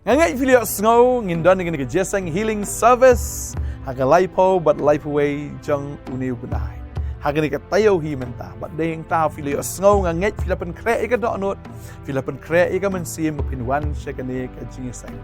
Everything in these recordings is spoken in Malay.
Ngangai filio snow ngindon dengan ke jeseng healing service haga laipo but life away jang uniu benai. Haga ni ke tayo hi menta but deng ta filio snow ngangai filapen kre ika donut filapen kre ika mensim pinwan shekane ke jingiseng.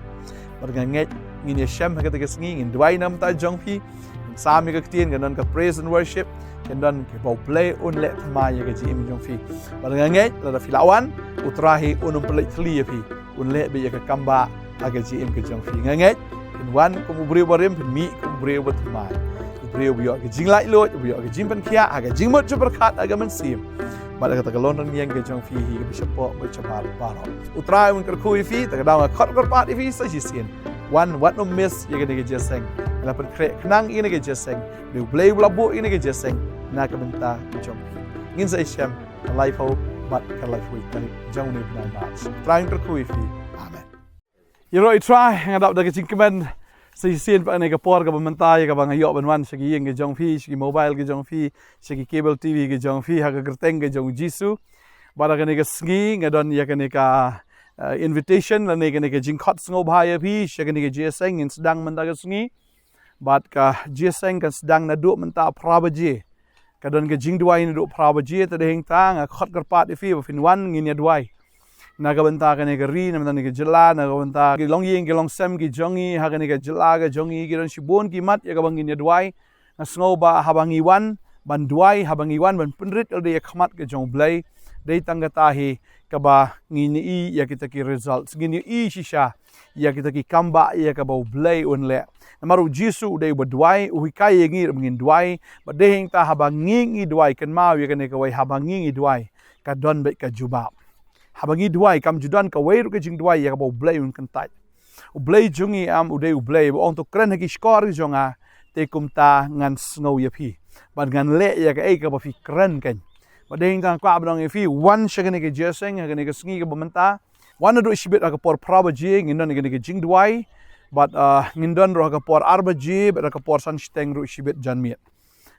Ngangai ngini shem haga te sngi ngindwai nam ta jang pi sami ke tien ganon ke praise and worship kendon ke bau play un let mai ke jim jong fi. Ngangai la filawan utrahi unum pelai tli pi un le be ke kamba aga GM ke jong fi nganget in wan ko mubri barim pin mi ko mubri wat mai mubri yo ke jing lai lo yo ke jing pan khia aga jing mot super khat aga man sim bad aga tagalon ran yang ke jong fi hi ke bishapo bo chabar baro utrai un khui fi ta daw khat kor pat fi sa jisien wan wat no miss ye ke jeseng la pan kre knang ine ke jeseng de play labu ine ke jeseng na ka benta jong ngin sa isham life ho but ka life wi kan jong ni na match trying to khui fi Yero try ngadap da kecing kemen sisien pa ne ka por ka bantay ka bang ayo banwan sigi yeng ke jong fi sigi mobile ke jong fi sigi cable TV ke jong fi ha ka gerteng ke jong jisu bara ka ne ka sngi ngadon ya ka ne ka invitation la ne ka jing khot sngo bhaya fi sigi ne ke jeseng in sedang menta ka sngi bat ka jeseng ka sedang na du menta prabaji ka don ke jingduwai na du prabaji ta de hing ta nga khot karpat fi fin wan ngin ya duai naga banta ka ne ri na ne jela naga banta ki long ying ki long sem ki jongi ha ka ne jela ga jongi ki don shibon ki mat ya ka bangin ya duai na snow ba habangi wan ban duai habangi wan ban punrit al de khmat ke jong blai dei tanga ta hi ka ba ngini i ya kita ki results ngini i shisha ya kita ki kamba ya ka ba blai un le namaru jisu dei ba duai u kai ngir ngin duai ba de hing ta habangi ngi duai kan mau ya ka ne ka wai habangi ngi duai ka don be ka jubab habangi duai kam judan ka wei ru ke jing duai ya ka bau blai un kan tai u blai jungi am u dei u blai on to kren ki skor jonga te kum ta ngan snow ya phi ban ngan le ya ka ei ka ba fi kren kan ba ding tang kwa bang fi one shagane ke jeseng ha ke sngi ka bamanta one do shibit ka por praba ji ngindon ke jing duai but ngindon ro ka por arba ji ba ka por san steng ru shibit janmiet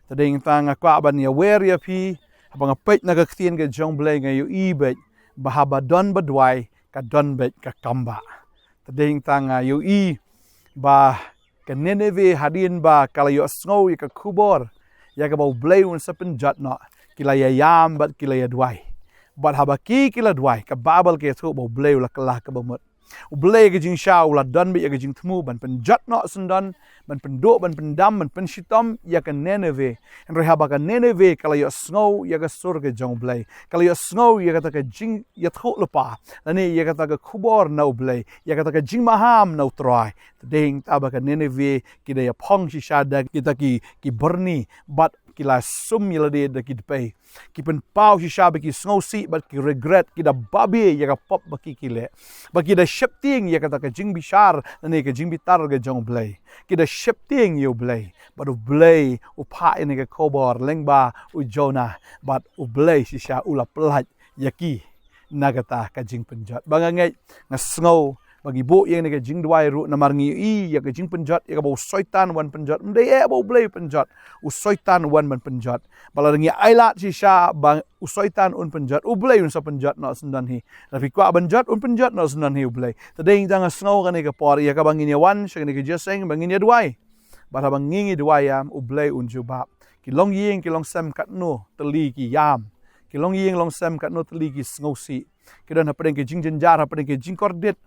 ta ding tang kwa ban ya wer ya phi abang pet na ka tien ke jong blai ngai yu i bet bahaba don badwai ka don bet ka kamba tading tanga yu i ba ka neneve hadin ba kalayo snow ya ka khubor ya ka bau blai un sapen jat no kila ya yam bat kila ya dwai bat haba ki kila dwai ka babal ke thu bau blai la kala ka bamut u blai ke jing sha u la don be ya ke jing thmu ban pen jat no sundan ban pen do ban pen dam ban pen shitom ya ka neneve en re haba ka neneve kala yo snow ya ka sur ke jong blai kala yo snow ya ka ta ka jing ya thu lupa lani ya ka ta ka khubor no blai ya ka ta ka jing maham no try ding ta ba ka neneve ki de ya phong shi sha da kita ki burni but kila sum yala de ki pe ki pen pau shi sha ba ki snow si but ki regret ki da babi ya ka pop ba ki le ba ki da shifting ya ka ta ka jing bishar lani ka jing bitar ga jong blai ki da shifting you blai but u blai u pa in ka khubor lengba u jona but u blai shi sha u la plat yaki nagata ka jing penjat bangangai nga snow bagi bo yang ne jing duai ru namar ngi i ya ka jing penjat ya ka bo soitan wan penjat mde e bo blai penjat u soitan wan man penjat bala ngi ailat si sha bang u soitan un penjat u blai un sa penjat no sendan hi rafi kwa penjat un penjat no sendan hi u blai tadeng jang snow ka ne ka por ya ka bangin ya wan sha ne ka jeseng bangin ya duai bara bang ngi duai am u blai un jubab ki long ying ki long sam kat no teli ki yam ki long ying long sam kat no teli ki snow si ki don ha pedeng ki jing jenjar ha pedeng ki jing kordit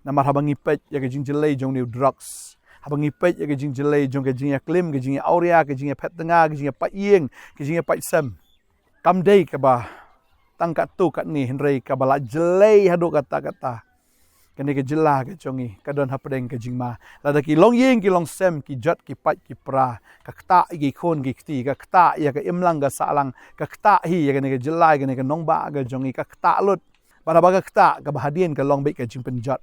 namar habangi pet ya ke jing jelai jong new drugs habangi pet ya ke jing jelai jong ke jing ya klim ke jing ya auria ke jing ya pet tengah ke jing ya pat yeng ke jing ya pat sem kam dei ka ba tangkat tu kat ni henrei ka bala jelai hadu kata kene ke jela ke jongi kadon hapdeng ke jing ma lada ki long yeng ki long sem ki jat ki pat ki pra ka kta ki khon ki kti ka kta ya ke imlang ga salang ka kta hi ya kene ke jelai kene ke nong ba ga jongi ka kta lut pada ba ka kta ka bahadien ka long be ke jing penjat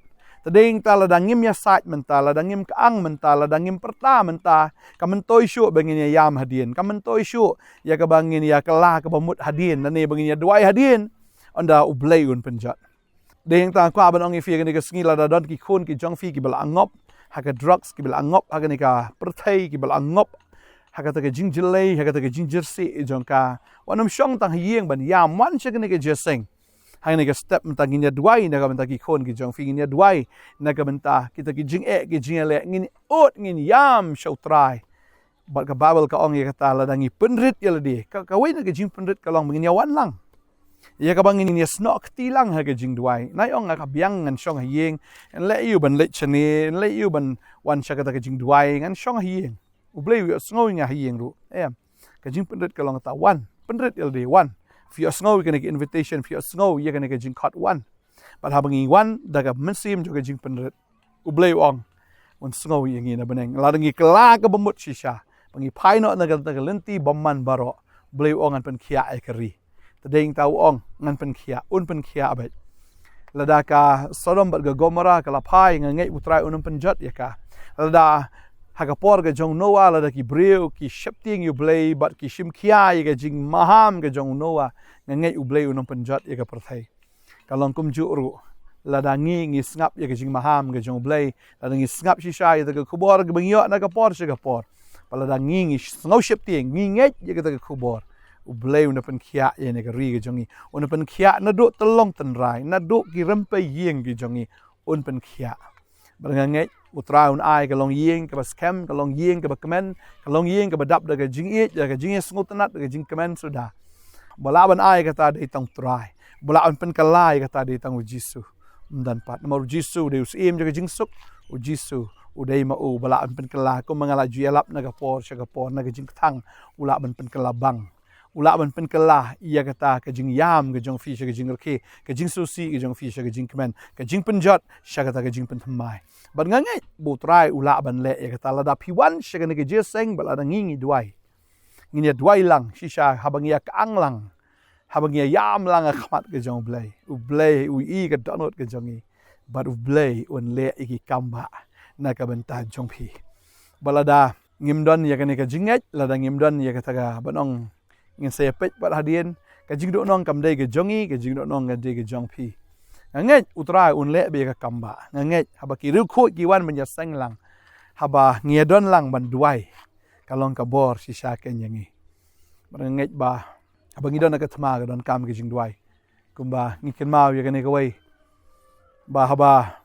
tading ta ladangim ya sait menta ladangim kaang menta ladangim perta menta kamentoi syu bangin ya yam hadien kamentoi syu ya ka bangin ya kala ka bamut hadien nani bangin ya duai hadien onda ublai un penjat ding ta kwa ban ong fi ka ni ka sngi la don ki khun ki jong fi ki bal angop ha ka drugs ki bal angop ha ka ni ka perthai ki bal angop ha ka ta ka jing jelai ha ka ta ka jing jersey jong ka wanam shong tang hieng ban yam wan che ka ni ka jeseng Hang ni ke step mentah nginya duai na ka mentah ki khon ki jong fi nginya duai na ka mentah kita ki jing ki jing le ngin ot ngin yam show try bat ka babel ka ong ya kata la dangi penrit ya ladi ka wei na ke jing penrit ka long nginya wan lang ya ka bang nginya snok ti lang ha ke jing duai nai ong ka biang ngan shong hieng en le you ban le chani le you ban wan sha ka ta ke jing duai ngan shong hieng u blei wi sngo nga hieng ru ka jing penrit ka long ta wan penrit ya ladi wan If you're snow, you're going to get invitation. If you're snow, you're going to get jing cut one. But habang one, daga mensim juga jing penret. Ublay ong. Un snow yung ina beneng. Ladang ikla ka bamut shisha. Pangi paino naga lenti baman baro. Ublay ong an pen kia ay kari. Tadeng tau ong ngan pen kia. Un pen kia abet. Lada ka Sodom bat ga Gomora ka lapay nga ngay utray unang penjat ya ka. Lada Hagapor ka jong Noah lada ki breu ki shepting you blay but ki shim kia ka jing maham ka jong Noah ngay ublay unong penjat ya ka perthai kalong kum juru lada ngi ngap ya ka jing maham ka jong blay lada ngi ngap shisha ya ka khubor ka bangyo na ka por siya ka por palada ngi ngau shepting ngi ya ka khubor ublay unong pen kia ya ka ri ka jongi unong pen kia na do telong tenrai na do ki rempe yeng ki jongi un pen kia barangay utraun ai kalong yeng ka scam kalong yeng ka kemen kalong yeng ka badap daga jingit daga jingit sngutanat daga jing kemen sudah balaban ai kata de tang trai balaban pen kalai kata de tang ujisu dan pat nomor ujisu de usim daga jing suk ujisu udai mau balaban pen kala ko mangala jualap naga por syaga por naga jing tang ulaban pen kalabang ulaban pen kala iya kata ka jing yam ka jong fi syaga jing rke ka jing susi ka jong fi syaga jing kemen ka jing penjat syaga ta ka jing penthamai But ngay butray ulaban le ya kata lada piwan siya ka nag-jeseng balada ngingi duay. Nginya duay lang siya habang iya kaang lang. Habang iya yam lang akamat ka jong blay. Ublay ui ka donot ka jongi. But ublay un le iki kamba na kabanta jong pi. Balada ngimdon ya ka nag-jinget lada ngimdon ya kata ka banong ngin sayapit pat hadien. Kajing do nong kamday ka jongi kajing do nong kamday ka jong pi. Nganget utrai unle be ka kamba nganget haba ki ruku ki wan menyaseng lang haba ngedon lang banduai kalong kabor si syaken yangi nganget ba haba ngidon ka thma ka don kam ki jingduai kumba ngiken mau ya kane kawai ba haba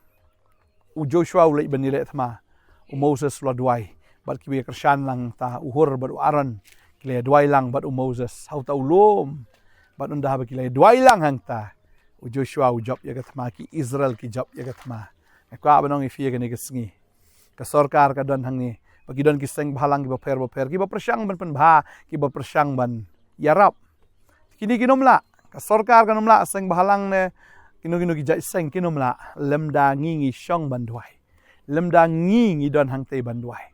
u Joshua ulai banile thma u Moses la duai bat ki be kershan lang ta uhur bat aran kile duai lang bat u Moses hau ta ulum bat unda haba kile duai lang hang ta u Joshua u job ya kathma ki Israel ki job ya kathma kwa banong ifi ya kane kasngi ka sarkar ka don hang ni pagi don ki seng bhalang ki baper ki ba prasyang ban pen bha ki ba prasyang ban yarap kini kinomla ka sarkar ka nomla seng bhalang ne kino ki jai seng kinomla lemda ngi shong ban duai lemda ngi don hang te ban duai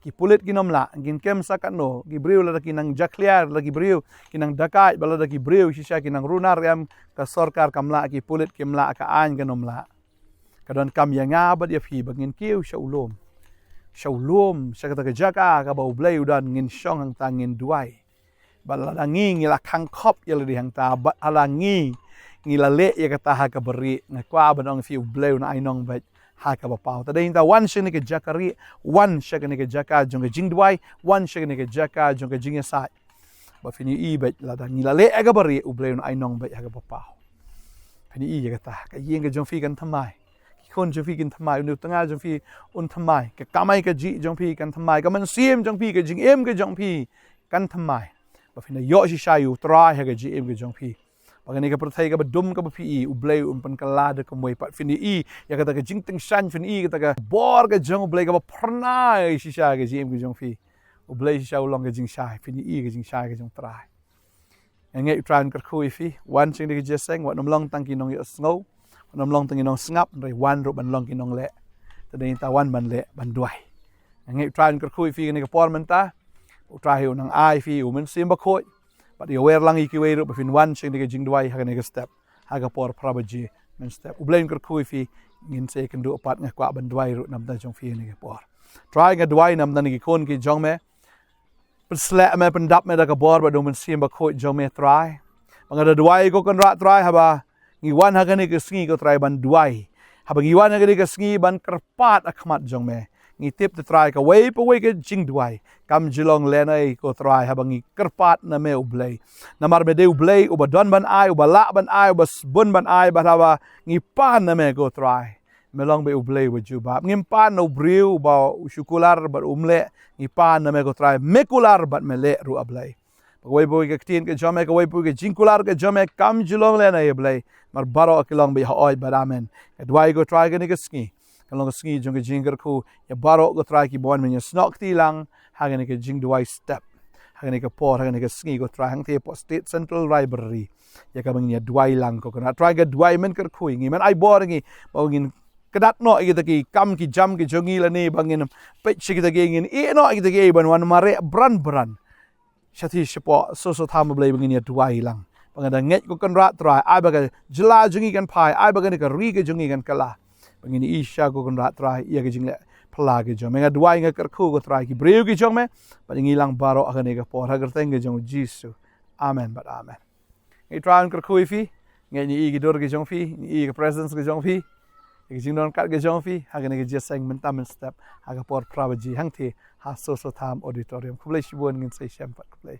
ki pulit kinomla gin kem sakano ki briu la kinang jakliar lagi briu kinang dakai bala ki briu sisa kinang runar yam ka sarkar kamla ki pulit kimla ka an kanomla kadon kam yanga bat ya phi bangin kiu shaulom sa kata jaka ka bau blai udan ngin shong hang tangin duai bala ngi ngila kangkop ya di hang ta bat ala ngi ngila le ya kata ha ka beri ngakwa banong fi blai na ainong bat haka bapau tada hinta one siya ni jakari one siya ni jaka jong jingduai one siya ni jaka jong jingya sai ba fini ibet lada ngilale aga bari ublay no ainong ba haka bapau fini i kata ka yeng ka jong fi kan thamai ki kon jong fi kan thamai nu tanga jong fi un thamai ka kamai ka ji jong fi kan thamai ka man sim jong fi ka jing em ka jong fi kan thamai ba fini yo si shayu try haka ji em ka jong fi Pagani ka perthai ka badum ka bapi ublay umpan kalada ka moy pat fini i ya kata ka jingteng shan fini i kata ka bor ka jong ublay ka ba pernai si sha ka jim ka jong fi ublay si sha ulong ka jing sha fini i ka jing sha ka jong trai ngai tran ka khu fi wan ching de ka jeseng wat nom long tang ki nong yo snow nom long tang nong ngap rai wan ro ban long ki nong le tadai ta wan ban le ban duai ngai tran ka khu fi ni ka por man ta trai nang ai fi u men sim ba khoi But you wear lang iki wear up in one sing the jingduai haga nega step haga por prabaji men step ublain ker kuifi ngin se kan do pat nga kwa ban duai ru nam da jong fi nega por try nga duai nam da ngi kon ki jong me persla me pendap me da ka bor ba do men sim ba khoi jong me try bang da duai ko kan ra try haba ngi wan haga nega sngi ko try ban duai haba ngi wan haga nega sngi ban kerpat akhmat jong me ngi tip te try ka way pa way ka jingduwai kam Shillong lenai ko try habangi kerpat na me ublay na mar me de ublay uba don ban ai uba la ban ai uba bun ban ai ba hawa ngi pan na me ko try melong be ublay wa juba ngim pan no briu ba syukular ba umle ngi pan na me ko try mekular bat mele ru ablay way boy ka tin ka jome ka way boy ka jingkular ka jome kam Shillong lenai ablay mar baro akilong be hoy badamen adwai go try ka ni ka ski kalong ski jong ka jingar ku ya baro go try ki bon men ya snok ti lang hagani ka jingduwai step hagani ka por hagani ka ski go try hang te po state central library ya ka bang ya duai lang ko na try ka duai men kar khu ngi men ai bor ngi bawngin kadat no igi taki kam ki jam ki jongi la ni bangin pe chi ki taki ngin e no igi taki ban wan mare bran shati shipo so tham blai bangin ya duai lang bangada nget ko kan rat try ai baga jla jongi kan pai ai baga ni ka ri ka jongi kan kala bangin isha ko kan rat try ya ka jingle pala ke jong menga duai nga kar khu ko try ki breu ki jong me ba ngilang baro akane ka por hagar teng ke jong jisu amen but amen ngi try kar khu fi ngi ni gi dor ke jong fi ni ke presence ke jong fi ki jing don kat ke jong fi hagane ke jesang mentam step haga por prabaji hang the ha so tham auditorium kublai shibon ngin sai shampat kublai